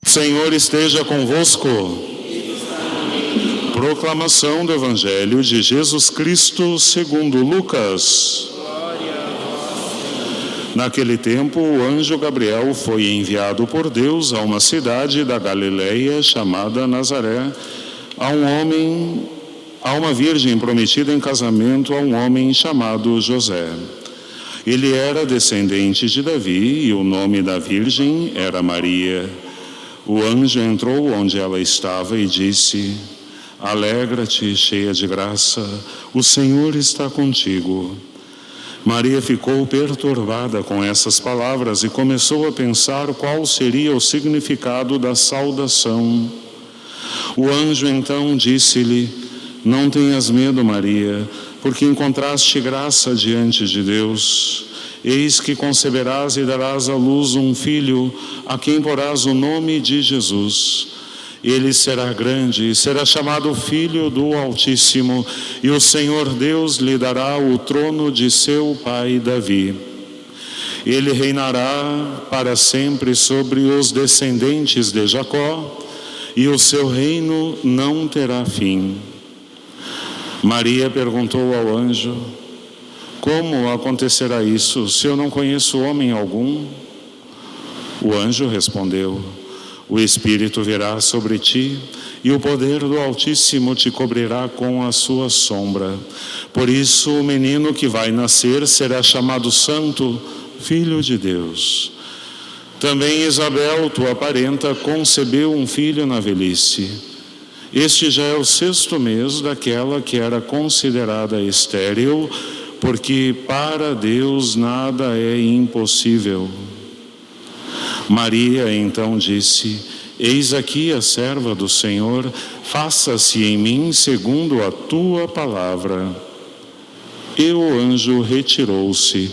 Senhor esteja convosco. Proclamação do Evangelho de Jesus Cristo segundo Lucas. Naquele tempo, o anjo Gabriel foi enviado por Deus a uma cidade da Galileia chamada Nazaré, a uma virgem prometida em casamento a um homem chamado José. Ele era descendente de Davi e o nome da virgem era Maria. O anjo entrou onde ela estava e disse: Alegra-te, cheia de graça, o Senhor está contigo. Maria ficou perturbada com essas palavras e começou a pensar qual seria o significado da saudação. O anjo então disse-lhe: Não tenhas medo, Maria, porque encontraste graça diante de Deus. Eis que conceberás e darás à luz um filho, a quem porás o nome de Jesus. Ele será grande e será chamado Filho do Altíssimo, e o Senhor Deus lhe dará o trono de seu pai Davi. Ele reinará para sempre sobre os descendentes de Jacó, e o seu reino não terá fim. Maria perguntou ao anjo: Como acontecerá isso, se eu não conheço homem algum? O anjo respondeu: O Espírito virá sobre ti, e o poder do Altíssimo te cobrirá com a sua sombra. Por isso, o menino que vai nascer será chamado Santo, Filho de Deus. Também Isabel, tua parenta, concebeu um filho na velhice. Este já é o 6º mês daquela que era considerada estéril, porque para Deus nada é impossível. Maria então disse: Eis aqui a serva do Senhor, faça-se em mim segundo a tua palavra. E o anjo retirou-se.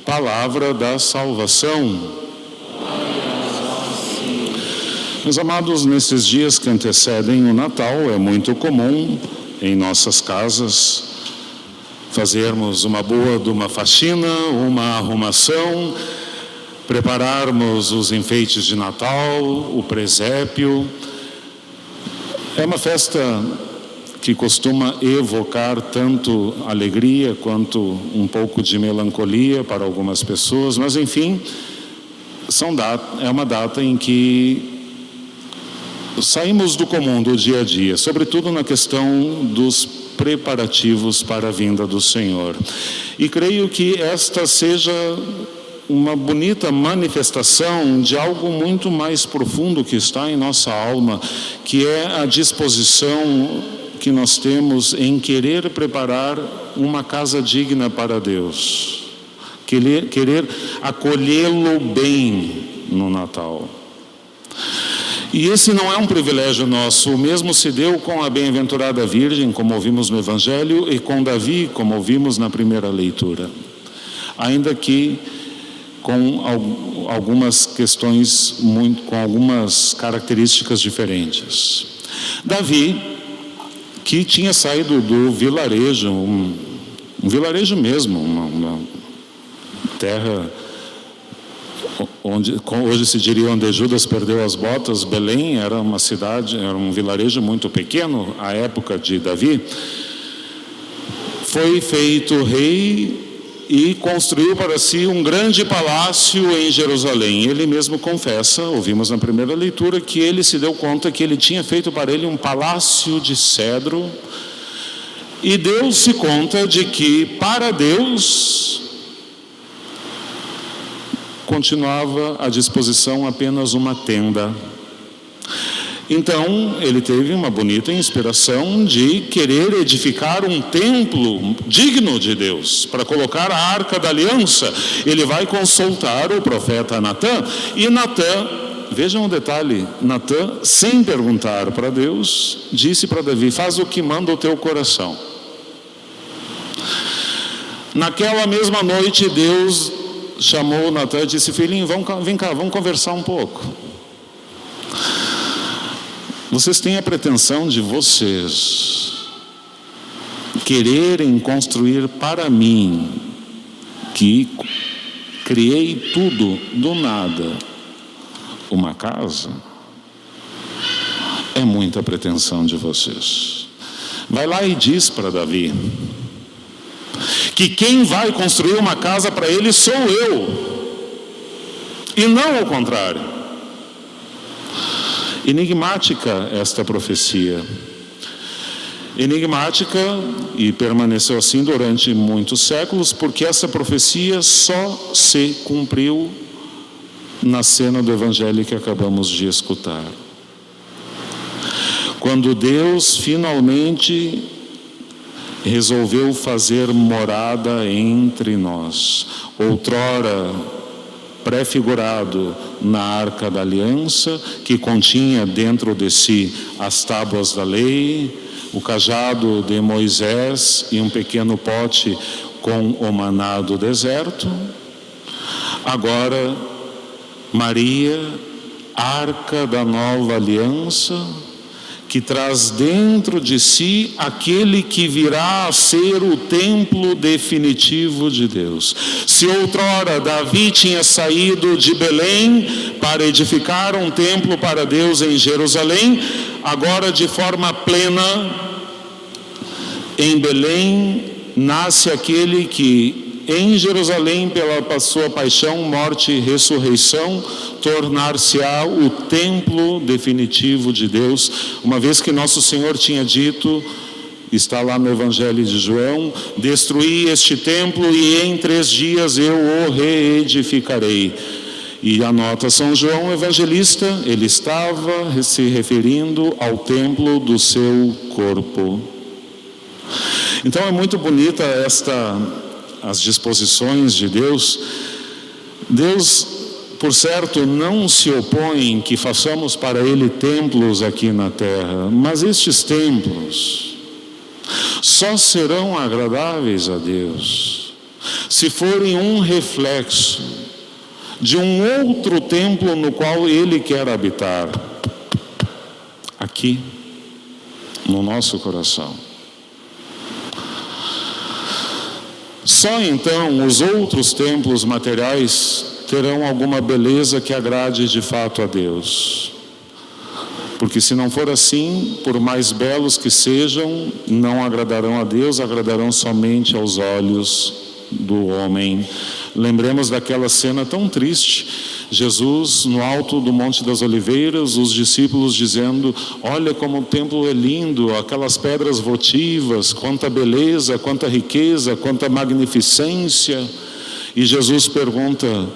Palavra da salvação. Meus amados, nesses dias que antecedem o Natal, é muito comum em nossas casas fazermos uma boa de uma faxina, uma arrumação, prepararmos os enfeites de Natal, o presépio. É uma festa que costuma evocar tanto alegria quanto um pouco de melancolia para algumas pessoas, mas enfim, é uma data em que saímos do comum do dia a dia, sobretudo na questão dos preparativos para a vinda do Senhor. E creio que esta seja uma bonita manifestação de algo muito mais profundo que está em nossa alma, que é a disposição que nós temos em querer preparar uma casa digna para Deus, querer acolhê-lo bem no Natal. E esse não é um privilégio nosso, o mesmo se deu com a bem-aventurada Virgem, como ouvimos no Evangelho, e com Davi, como ouvimos na primeira leitura. Ainda que com algumas questões, com algumas características diferentes. Davi, que tinha saído do vilarejo, um vilarejo mesmo, uma terra onde hoje se diria onde Judas perdeu as botas. Belém era uma cidade, era um vilarejo muito pequeno à época de Davi. Foi feito rei e construiu para si um grande palácio em Jerusalém. Ele mesmo confessa, ouvimos na primeira leitura, que ele se deu conta que ele tinha feito para ele um palácio de cedro, e deu-se conta de que para Deus continuava à disposição apenas uma tenda. Então, ele teve uma bonita inspiração de querer edificar um templo digno de Deus, para colocar a Arca da Aliança. Ele vai consultar o profeta Natã, e Natã, vejam o detalhe, Natã, sem perguntar para Deus, disse para Davi: faz o que manda o teu coração. Naquela mesma noite, Deus chamou Natã e disse: filhinho, vem cá, vamos conversar um pouco. Vocês têm a pretensão de vocês quererem construir para mim, que criei tudo do nada, uma casa? É muita pretensão de vocês. Vai lá e diz para Davi que quem vai construir uma casa para ele sou eu, e não o contrário. Enigmática esta profecia. Enigmática, e permaneceu assim durante muitos séculos, porque essa profecia só se cumpriu na cena do evangelho que acabamos de escutar. Quando Deus finalmente resolveu fazer morada entre nós, outrora prefigurado na Arca da Aliança, que continha dentro de si as tábuas da lei, o cajado de Moisés e um pequeno pote com o maná do deserto. Agora, Maria, Arca da Nova Aliança, que traz dentro de si aquele que virá a ser o templo definitivo de Deus. Se outrora Davi tinha saído de Belém para edificar um templo para Deus em Jerusalém, agora de forma plena, em Belém, nasce aquele que em Jerusalém, pela sua paixão, morte e ressurreição, tornar-se-á o templo definitivo de Deus, uma vez que nosso Senhor tinha dito, está lá no Evangelho de João: destruí este templo e em 3 dias eu o reedificarei. E anota São João Evangelista, ele estava se referindo ao templo do seu corpo. Então é muito bonita as disposições de Deus. Deus, por certo, não se opõe que façamos para Ele templos aqui na terra, mas estes templos só serão agradáveis a Deus se forem um reflexo de um outro templo no qual Ele quer habitar, aqui, no nosso coração. Só então os outros templos materiais terão alguma beleza que agrade de fato a Deus. Porque se não for assim, por mais belos que sejam, não agradarão a Deus, agradarão somente aos olhos do homem. Lembremos daquela cena tão triste, Jesus no alto do Monte das Oliveiras, os discípulos dizendo: olha como o templo é lindo, aquelas pedras votivas, quanta beleza, quanta riqueza, quanta magnificência. E Jesus pergunta: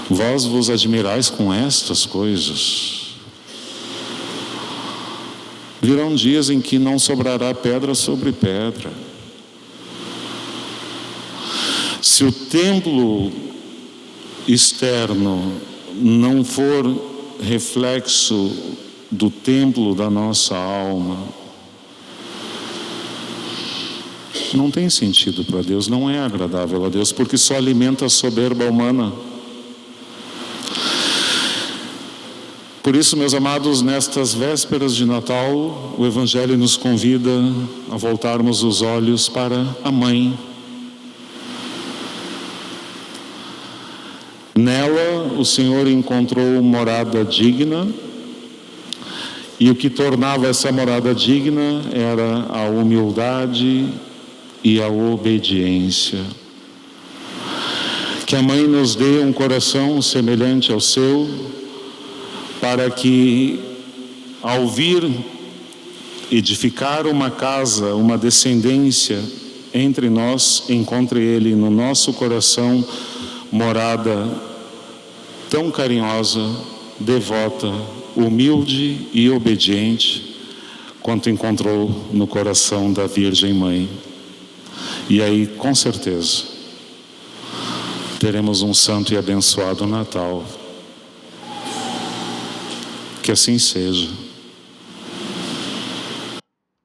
vós vos admirais com estas coisas? Virão dias em que não sobrará pedra sobre pedra. Se o templo externo não for reflexo do templo da nossa alma, não tem sentido para Deus, não é agradável a Deus, porque só alimenta a soberba humana. Por isso, meus amados, nestas vésperas de Natal, o Evangelho nos convida a voltarmos os olhos para a Mãe. Nela, o Senhor encontrou morada digna, e o que tornava essa morada digna era a humildade e a obediência. Que a Mãe nos dê um coração semelhante ao seu, para que, ao vir edificar uma casa, uma descendência entre nós, encontre Ele no nosso coração morada tão carinhosa, devota, humilde e obediente, quanto encontrou no coração da Virgem Mãe. E aí, com certeza, teremos um santo e abençoado Natal. Que assim seja.